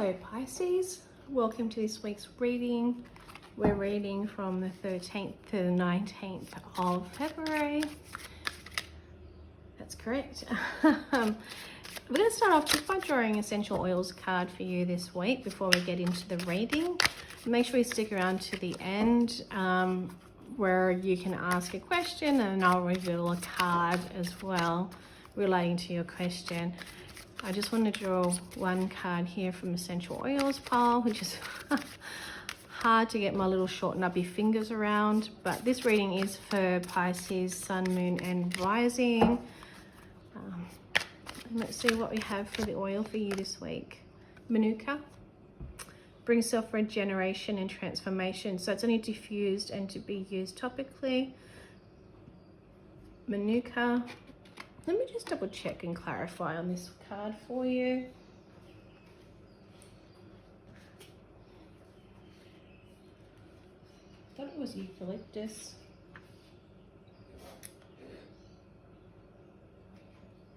Hello Pisces, welcome to this week's reading. We're reading from the 13th to the 19th of February. That's correct. We're going to start off just by drawing essential oils card for you this week before we get into the reading. Make sure you stick around to the end where you can ask a question, and I'll reveal a card as well relating to your question. I just want to draw one card here from Essential Oils pile, which is hard to get my little short nubby fingers around, but this reading is for Pisces, Sun, Moon and Rising. Let's see what we have for the oil for you this week. Manuka brings self-regeneration and transformation, so it's only diffused and to be used topically. Manuka. Let me just double check and clarify on this card for you. I thought it was eucalyptus.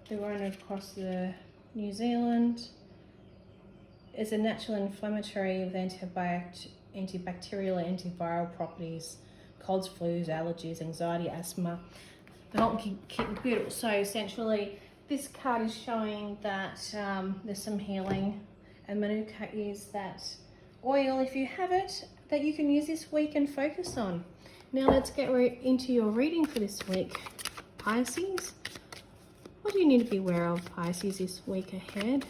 They're grown across New Zealand. It's a natural inflammatory with antibacterial, antiviral properties, colds, flus, allergies, anxiety, asthma. The whole kit and caboodle. So essentially, this card is showing that there's some healing, and Manuka is that oil, if you have it, that you can use this week and focus on. Now let's get into your reading for this week, Pisces. What do you need to be aware of, Pisces, this week ahead?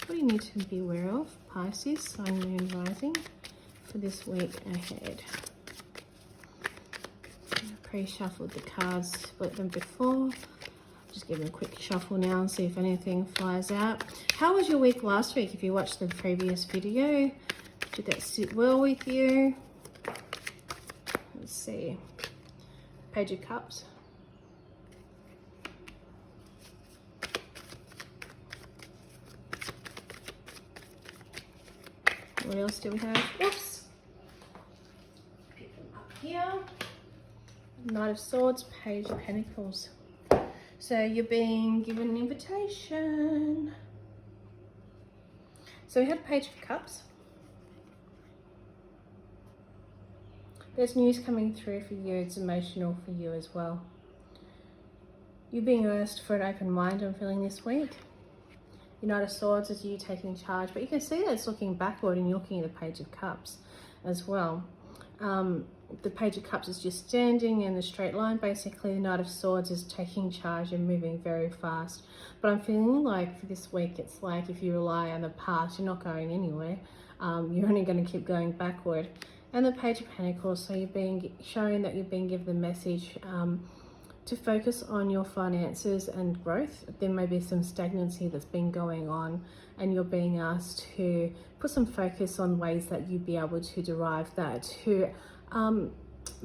What do you need to be aware of, Pisces, Sun, Moon, Rising, for this week ahead? Pre-shuffled the cards, split them before. Just give them a quick shuffle now and see if anything flies out. How was your week last week? If you watched the previous video, did that sit well with you? Let's see. Page of Cups. What else do we have? Oops. Pick them up here. Knight of Swords, Page of Pentacles. So you're being given an invitation. So we have Page of Cups. There's news coming through for you. It's emotional for you as well. You're being asked for an open mind, I'm feeling, this week. Your Knight of Swords is you taking charge, but you can see that it's looking backward and you're looking at the Page of Cups as well. The Page of Cups is just standing in a straight line. Basically, the Knight of Swords is taking charge and moving very fast. But I'm feeling like for this week, it's like if you rely on the past, you're not going anywhere. You're only going to keep going backward. And the Page of Pentacles, so you're being shown that you're being given the message to focus on your finances and growth. There may be some stagnancy that's been going on, and you're being asked to put some focus on ways that you'd be able to derive that, to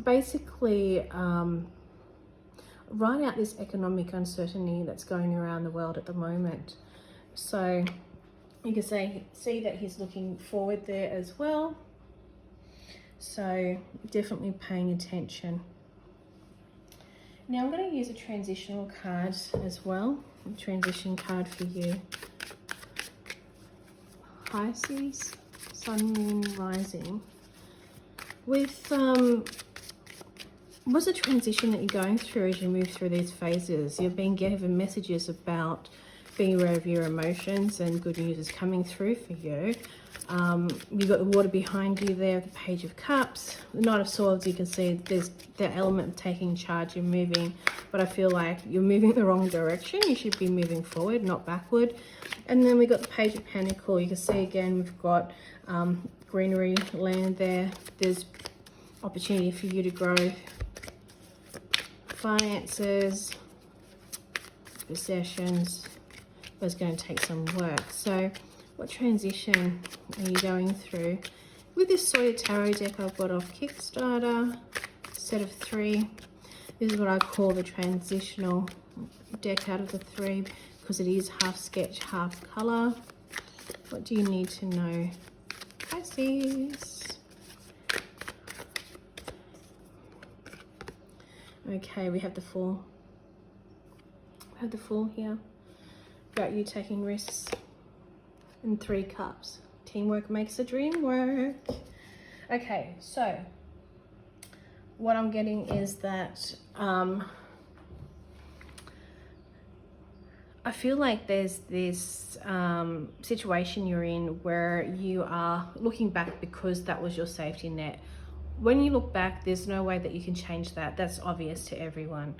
basically ride out this economic uncertainty that's going around the world at the moment. So you can see that he's looking forward there as well. So definitely paying attention. Now I'm going to use a transitional card as well, a transition card for you, Pisces, Sun, Moon, Rising. With what's the transition that you're going through as you move through these phases? You're being given messages about being aware of your emotions, and good news is coming through for you. You've got the water behind you there, the Page of Cups, the Knight of Swords. You can see there's the element of taking charge. You're moving, but I feel like you're moving the wrong direction. You should be moving forward, not backward. And then we've got the Page of Pentacles. You can see again we've got greenery land there. There's opportunity for you to grow finances, possessions, but it's going to take some work. So what transition are you going through? With this Sawyer Tarot deck I've got off Kickstarter, set of 3. This is what I call the transitional deck out of the 3, because it is half sketch, half colour. What do you need to know, Pisces? Okay, we have the Fool. We have the Fool here. About you taking risks. And 3 cups, Teamwork makes the dream work. Okay, so what I'm getting is that I feel like there's this situation you're in where you are looking back because that was your safety net. When you look back, there's no way that you can change that. That's obvious to everyone.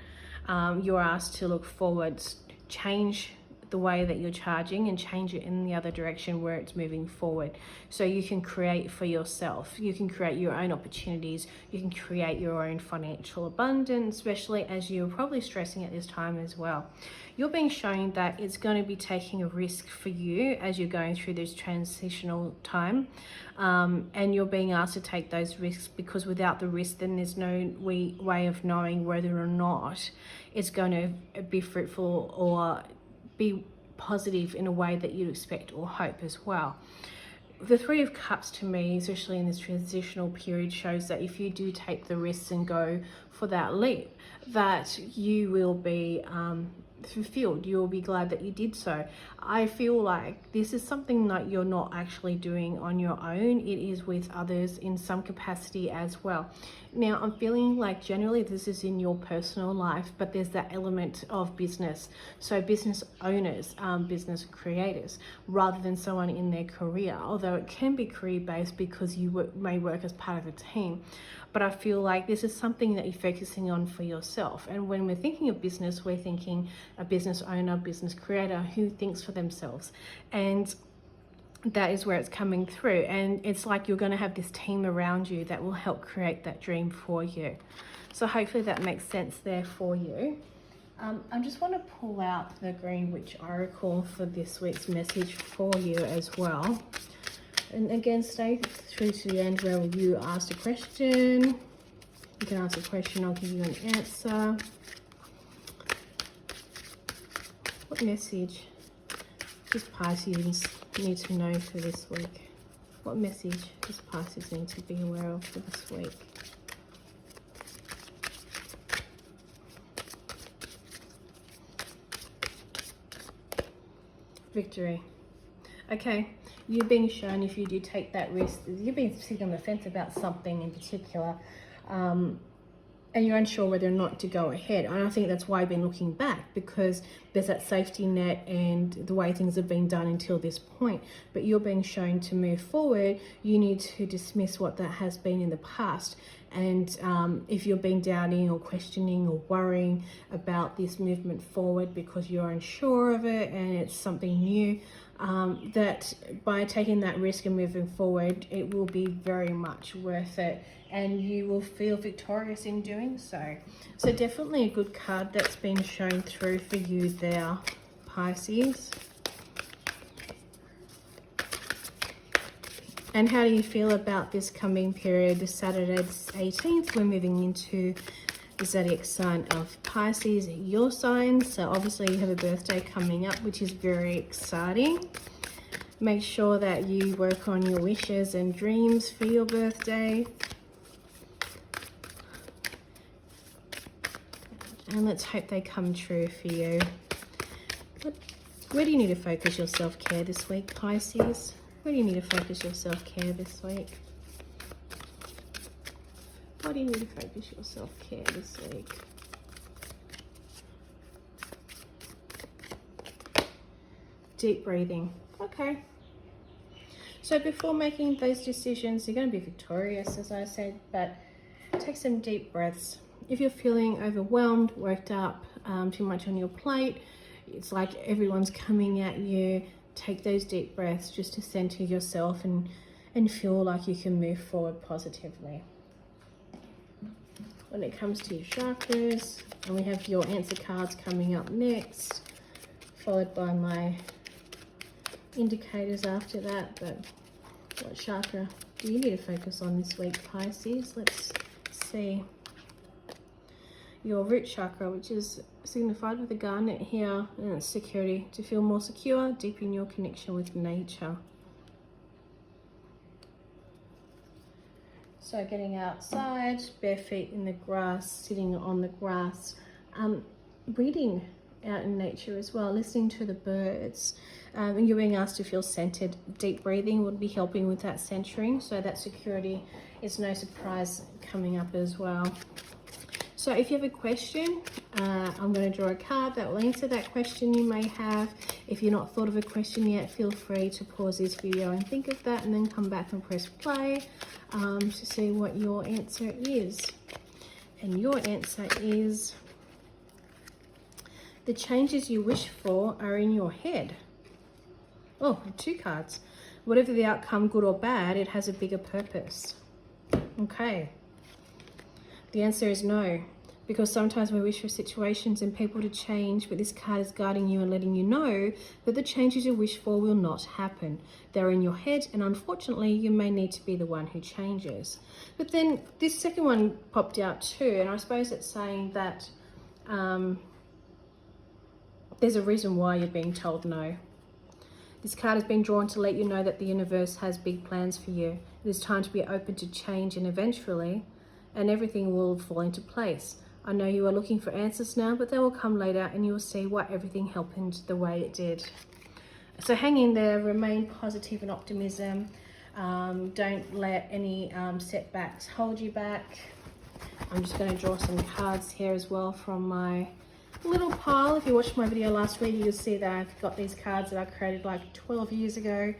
You're asked to look forward, change the way that you're charging and change it in the other direction where it's moving forward, so you can create for yourself. You can create your own opportunities. You can create your own financial abundance, especially as you're probably stressing at this time as well. You're being shown that it's going to be taking a risk for you as you're going through this transitional time, and you're being asked to take those risks, because without the risk then there's no way of knowing whether or not it's going to be fruitful or be positive in a way that you'd expect or hope as well. The Three of Cups to me, especially in this transitional period, shows that if you do take the risks and go for that leap, that you will be fulfilled. You'll be glad that you did so. I feel like this is something that you're not actually doing on your own. It is with others in some capacity as well. Now, I'm feeling like generally this is in your personal life, but there's that element of business. So business owners, business creators, rather than someone in their career, although it can be career-based because you may work as part of a team. But I feel like this is something that you're focusing on for yourself. And when we're thinking of business, we're thinking a business owner, business creator who thinks for themselves. And that is where it's coming through. And it's like you're going to have this team around you that will help create that dream for you. So hopefully that makes sense there for you. I just want to pull out the Green Witch Oracle for this week's message for you as well. And again, stay through to the end where you asked a question. You can ask a question, I'll give you an answer. What message does Pisces need to know for this week? What message does Pisces need to be aware of for this week? Victory. Okay, you're being shown if you do take that risk, you're being sitting on the fence about something in particular, and you're unsure whether or not to go ahead. And I think that's why I've been looking back, because there's that safety net and the way things have been done until this point. But you're being shown to move forward. You need to dismiss what that has been in the past. And if you're being doubting or questioning or worrying about this movement forward because you're unsure of it and it's something new, that by taking that risk and moving forward, it will be very much worth it, and you will feel victorious in doing so. So definitely a good card that's been shown through for you there, Pisces. And how do you feel about this coming period, this Saturday the 18th? We're moving into the zodiac sign of Pisces, your sign. So obviously you have a birthday coming up, which is very exciting. Make sure that you work on your wishes and dreams for your birthday. And let's hope they come true for you. Where do you need to focus your self-care this week, Pisces? Where do you need to focus your self-care this week? Why do you need to focus your self-care this week? Deep breathing. Okay. So before making those decisions, you're going to be victorious, as I said, but take some deep breaths. If you're feeling overwhelmed, worked up, too much on your plate, it's like everyone's coming at you, take those deep breaths just to center yourself and feel like you can move forward positively. When it comes to your chakras, and we have your answer cards coming up next, followed by my indicators after that. But what chakra do you need to focus on this week, Pisces? Let's see. Your root chakra, which is signified with the garnet here, and it's security. To feel more secure, deepen your connection with nature. So getting outside, bare feet in the grass, sitting on the grass, reading out in nature as well, listening to the birds. And you're being asked to feel centered. Deep breathing would be helping with that centering, so that security is no surprise coming up as well. So if you have a question, I'm going to draw a card that will answer that question you may have. If you're not thought of a question yet, feel free to pause this video and think of that, and then come back and press play to see what your answer is. And your answer is, the changes you wish for are in your head. Oh, 2 cards. Whatever the outcome, good or bad, it has a bigger purpose. Okay. The answer is no, because sometimes we wish for situations and people to change, but this card is guiding you and letting you know that the changes you wish for will not happen. They're in your head, and unfortunately, you may need to be the one who changes. But then this second one popped out too, and I suppose it's saying that there's a reason why you're being told no. This card has been drawn to let you know that the universe has big plans for you. It is time to be open to change, and eventually, and everything will fall into place. I know you are looking for answers now, but they will come later, and you will see why everything happened the way it did. So hang in there, remain positive and optimism. Don't let any setbacks hold you back. I'm just going to draw some cards here as well from my little pile. If you watched my video last week, you'll see that I've got these cards that I created like 12 years ago.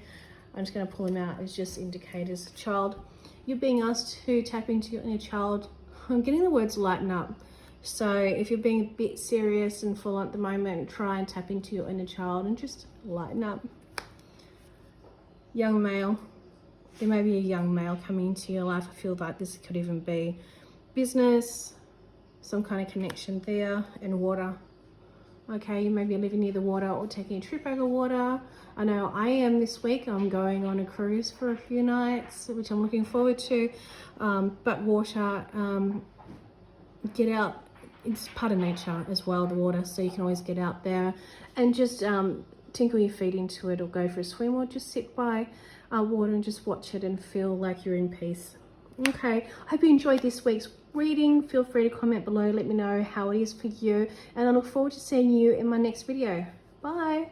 I'm just going to pull them out as just indicators. Child, you're being asked to tap into your inner child. I'm getting the words lighten up. So if you're being a bit serious and full at the moment, try and tap into your inner child and just lighten up. Young male, there may be a young male coming into your life. I feel like this could even be business, some kind of connection there, and water. Okay, you may be living near the water or taking a trip over water. I know I am this week. I'm going on a cruise for a few nights, which I'm looking forward to. But water, get out. It's part of nature as well, the water, so you can always get out there and just tinkle your feet into it, or go for a swim, or just sit by water and just watch it and feel like you're in peace. Okay, I hope you enjoyed this week's reading. Feel free to comment below, let me know how it is for you, and I look forward to seeing you in my next video. Bye.